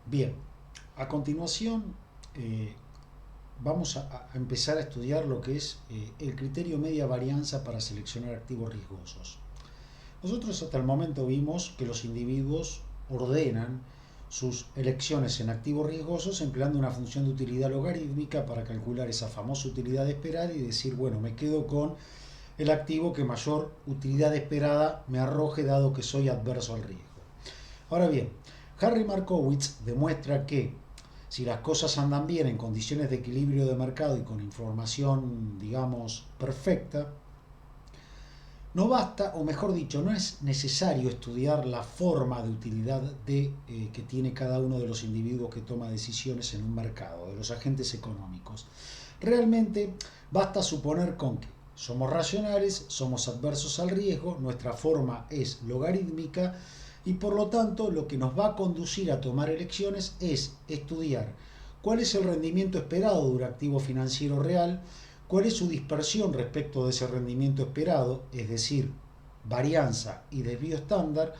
Bien, a continuación vamos a empezar a estudiar lo que es el criterio media varianza para seleccionar activos riesgosos. Nosotros hasta el momento vimos que los individuos ordenan sus elecciones en activos riesgosos empleando una función de utilidad logarítmica para calcular esa famosa utilidad esperada y decir, bueno, me quedo con el activo que mayor utilidad esperada me arroje dado que soy adverso al riesgo. Ahora bien, Harry Markowitz demuestra que si las cosas andan bien en condiciones de equilibrio de mercado y con información, digamos, perfecta, no basta, o mejor dicho, no es necesario estudiar la forma de utilidad que tiene cada uno de los individuos que toma decisiones en un mercado, de los agentes económicos. Realmente basta suponer con que somos racionales, somos adversos al riesgo, nuestra forma es logarítmica y por lo tanto lo que nos va a conducir a tomar elecciones es estudiar cuál es el rendimiento esperado de un activo financiero real, cuál es su dispersión respecto de ese rendimiento esperado, es decir, varianza y desvío estándar,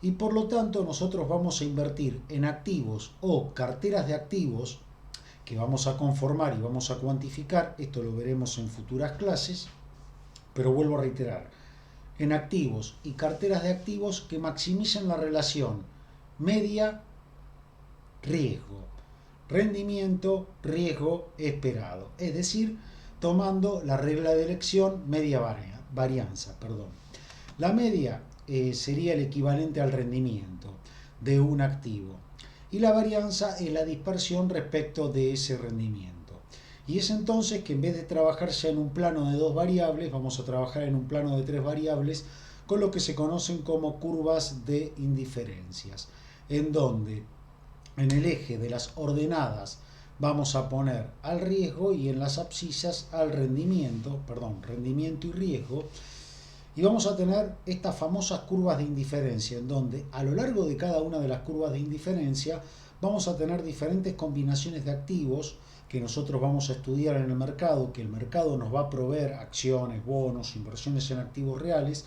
y por lo tanto nosotros vamos a invertir en activos o carteras de activos que vamos a conformar y vamos a cuantificar, esto lo veremos en futuras clases, pero vuelvo a reiterar, en activos y carteras de activos que maximicen la relación media-riesgo, rendimiento, riesgo esperado, es decir, tomando la regla de elección media varianza. La media sería el equivalente al rendimiento de un activo y la varianza es la dispersión respecto de ese rendimiento. Y es entonces que en vez de trabajar ya en un plano de dos variables, vamos a trabajar en un plano de tres variables con lo que se conocen como curvas de indiferencias, en donde en el eje de las ordenadas vamos a poner al riesgo y en las abscisas al rendimiento, rendimiento y riesgo, y vamos a tener estas famosas curvas de indiferencia, en donde a lo largo de cada una de las curvas de indiferencia vamos a tener diferentes combinaciones de activos que nosotros vamos a estudiar en el mercado, que el mercado nos va a proveer acciones, bonos, inversiones en activos reales,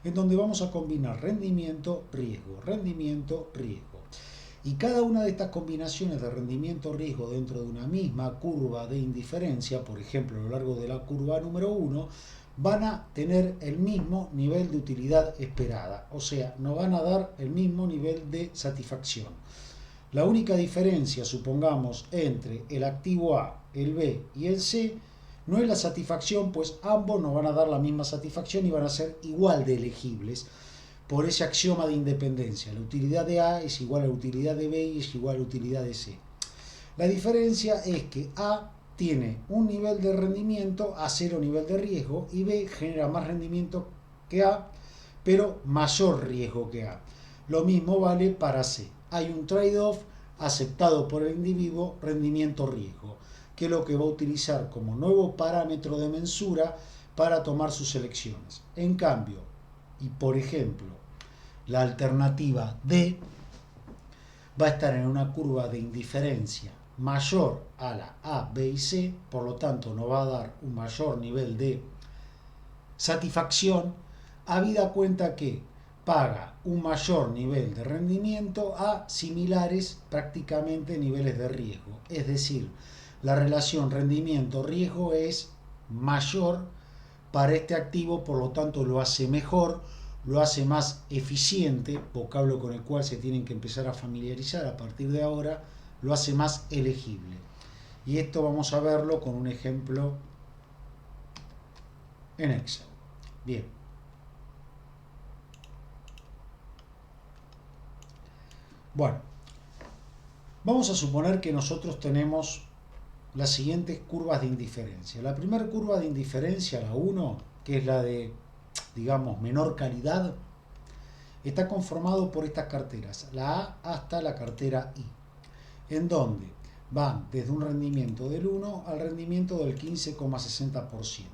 en donde vamos a combinar rendimiento, riesgo, rendimiento, riesgo. Y cada una de estas combinaciones de rendimiento-riesgo dentro de una misma curva de indiferencia, por ejemplo, a lo largo de la curva número 1, van a tener el mismo nivel de utilidad esperada, o sea, no van a dar el mismo nivel de satisfacción. La única diferencia, supongamos, entre el activo A, el B y el C no es la satisfacción, pues ambos nos van a dar la misma satisfacción y van a ser igual de elegibles por ese axioma de independencia. La utilidad de A es igual a la utilidad de B y es igual a la utilidad de C. La diferencia es que A tiene un nivel de rendimiento a cero nivel de riesgo y B genera más rendimiento que A, pero mayor riesgo que A. Lo mismo vale para C. Hay un trade-off aceptado por el individuo rendimiento-riesgo, que es lo que va a utilizar como nuevo parámetro de mensura para tomar sus elecciones. En cambio, y por ejemplo, la alternativa D va a estar en una curva de indiferencia mayor a la A, B y C, por lo tanto nos va a dar un mayor nivel de satisfacción, habida cuenta que paga un mayor nivel de rendimiento a similares prácticamente niveles de riesgo. Es decir, la relación rendimiento-riesgo es mayor para este activo, por lo tanto lo hace mejor, lo hace más eficiente, vocablo con el cual se tienen que empezar a familiarizar a partir de ahora, lo hace más elegible. Y esto vamos a verlo con un ejemplo en Excel. Bien. Bueno, vamos a suponer que nosotros tenemos las siguientes curvas de indiferencia. La primera curva de indiferencia, la 1, que es la de, digamos, menor calidad, está conformado por estas carteras, la A hasta la cartera I, en donde van desde un rendimiento del 1 al rendimiento del 15,60%.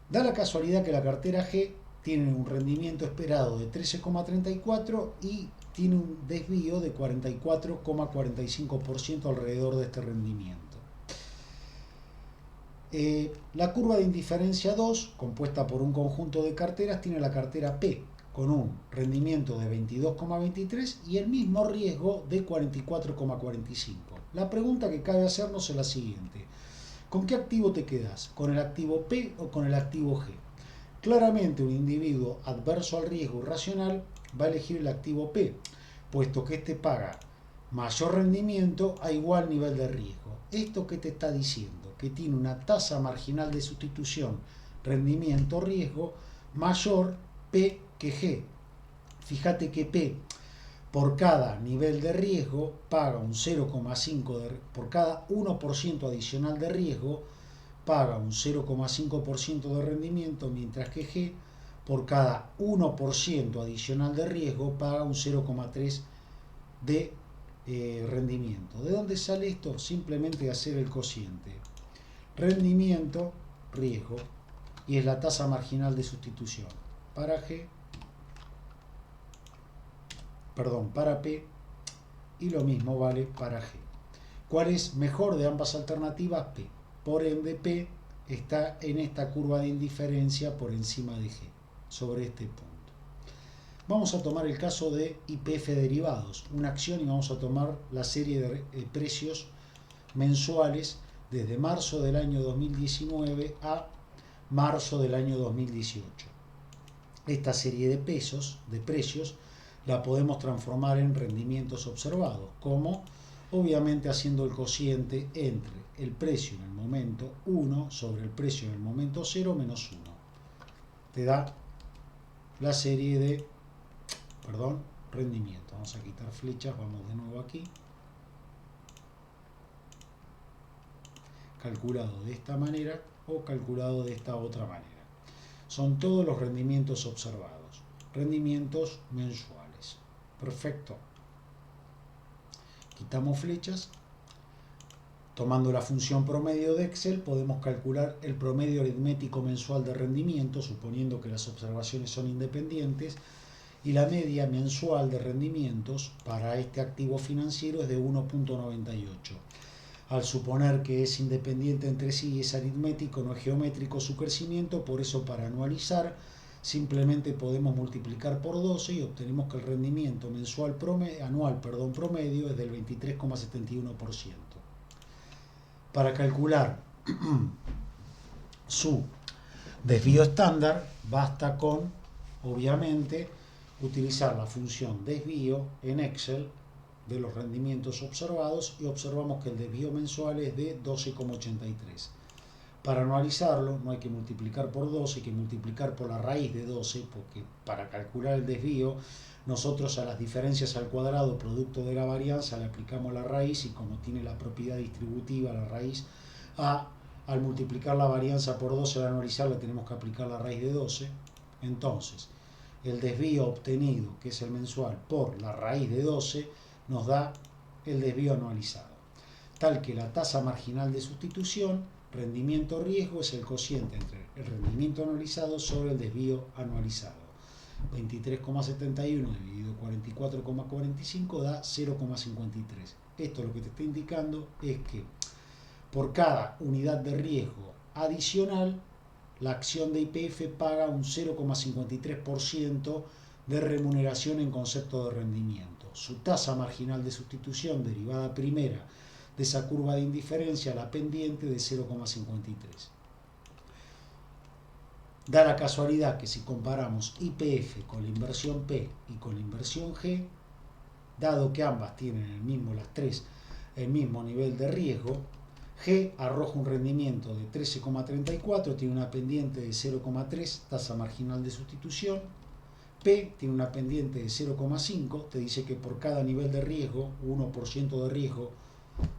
Da la casualidad que la cartera G tiene un rendimiento esperado de 13,34 y tiene un desvío de 44,45% alrededor de este rendimiento. La curva de indiferencia 2, compuesta por un conjunto de carteras, tiene la cartera P con un rendimiento de 22,23 y el mismo riesgo de 44,45. La pregunta que cabe hacernos es la siguiente: ¿con qué activo te quedas? ¿Con el activo P o con el activo G? Claramente un individuo adverso al riesgo irracional va a elegir el activo P, puesto que este paga mayor rendimiento a igual nivel de riesgo. ¿Esto qué te está diciendo? Que tiene una tasa marginal de sustitución rendimiento-riesgo mayor P que G. Fíjate que P por cada nivel de riesgo paga un 0,5 por cada 1% adicional de riesgo paga un 0,5% de rendimiento, mientras que G por cada 1% adicional de riesgo paga un 0,3 de rendimiento. ¿De dónde sale esto? Simplemente de hacer el cociente rendimiento, riesgo, y es la tasa marginal de sustitución para para P, y lo mismo vale para G. ¿Cuál es mejor de ambas alternativas? P. Por ende, P está en esta curva de indiferencia por encima de G, sobre este punto. Vamos a tomar el caso de YPF derivados, una acción, y vamos a tomar la serie de precios mensuales desde marzo del año 2019 a marzo del año 2018. Esta serie de precios, la podemos transformar en rendimientos observados, como obviamente haciendo el cociente entre el precio en el momento 1 sobre el precio en el momento 0 menos 1. Te da la serie de rendimiento. Vamos a quitar flechas, vamos de nuevo aquí. Calculado de esta manera o calculado de esta otra manera. Son todos los rendimientos observados, rendimientos mensuales. Perfecto. Quitamos flechas. Tomando la función promedio de Excel, podemos calcular el promedio aritmético mensual de rendimiento, suponiendo que las observaciones son independientes, y la media mensual de rendimientos para este activo financiero es de 1,98. Al suponer que es independiente entre sí y es aritmético, no es geométrico su crecimiento, por eso para anualizar simplemente podemos multiplicar por 12 y obtenemos que el rendimiento anual promedio es del 23,71%. Para calcular su desvío estándar basta con, obviamente, utilizar la función desvío en Excel de los rendimientos observados y observamos que el desvío mensual es de 12,83. Para anualizarlo no hay que multiplicar por 12, hay que multiplicar por la raíz de 12, porque para calcular el desvío nosotros a las diferencias al cuadrado producto de la varianza le aplicamos la raíz, y como tiene la propiedad distributiva la raíz al multiplicar la varianza por 12 al anualizarla tenemos que aplicar la raíz de 12. Entonces el desvío obtenido, que es el mensual, por la raíz de 12 nos da el desvío anualizado, tal que la tasa marginal de sustitución rendimiento-riesgo es el cociente entre el rendimiento anualizado sobre el desvío anualizado. 23,71 dividido 44,45 da 0,53. Esto lo que te está indicando es que por cada unidad de riesgo adicional, la acción de YPF paga un 0,53% de remuneración en concepto de rendimiento. Su tasa marginal de sustitución derivada primera de esa curva de indiferencia, la pendiente, de 0,53. Da la casualidad que si comparamos YPF con la inversión P y con la inversión G, dado que ambas tienen las tres el mismo nivel de riesgo, G arroja un rendimiento de 13,34, tiene una pendiente de 0,3, tasa marginal de sustitución. P tiene una pendiente de 0,5, te dice que por cada nivel de riesgo, 1% de riesgo,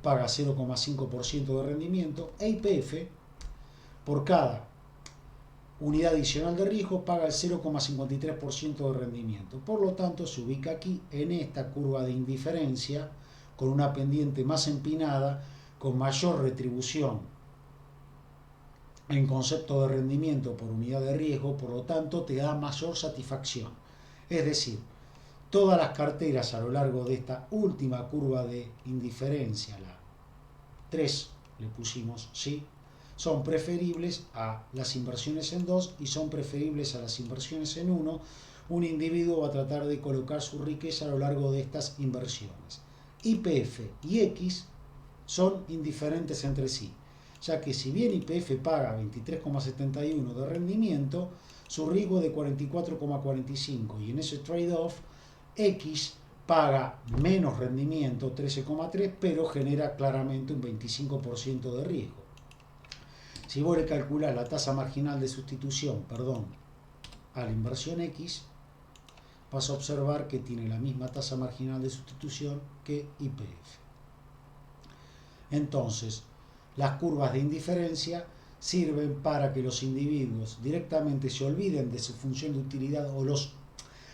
paga 0,5% de rendimiento. E YPF, por cada unidad adicional de riesgo, paga el 0,53% de rendimiento. Por lo tanto, se ubica aquí en esta curva de indiferencia, con una pendiente más empinada, con mayor retribución en concepto de rendimiento por unidad de riesgo, por lo tanto te da mayor satisfacción. Es decir, todas las carteras a lo largo de esta última curva de indiferencia, la 3 le pusimos, ¿sí?, son preferibles a las inversiones en 2 y son preferibles a las inversiones en 1, un individuo va a tratar de colocar su riqueza a lo largo de estas inversiones. YPF y X son indiferentes entre sí, ya que si bien YPF paga 23,71 de rendimiento, su riesgo es de 44,45 y en ese trade-off X paga menos rendimiento, 13,3, pero genera claramente un 25% de riesgo. Si vos le calculás la tasa marginal de sustitución, a la inversión X, vas a observar que tiene la misma tasa marginal de sustitución que YPF. Entonces, las curvas de indiferencia sirven para que los individuos directamente se olviden de su función de utilidad, o los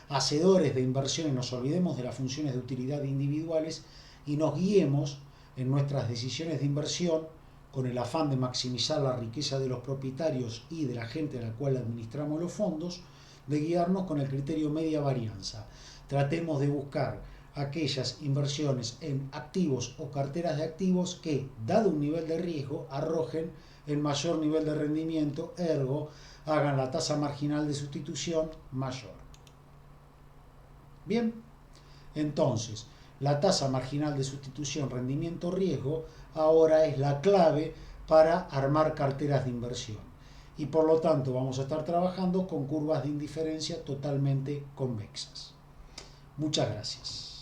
hacedores de inversiones nos olvidemos de las funciones de utilidad individuales y nos guiemos en nuestras decisiones de inversión con el afán de maximizar la riqueza de los propietarios y de la gente a la cual administramos los fondos, de guiarnos con el criterio media varianza. Tratemos de buscar aquellas inversiones en activos o carteras de activos que, dado un nivel de riesgo, arrojen el mayor nivel de rendimiento, ergo, hagan la tasa marginal de sustitución mayor. Bien, entonces, la tasa marginal de sustitución rendimiento-riesgo ahora es la clave para armar carteras de inversión. Y por lo tanto vamos a estar trabajando con curvas de indiferencia totalmente convexas. Muchas gracias.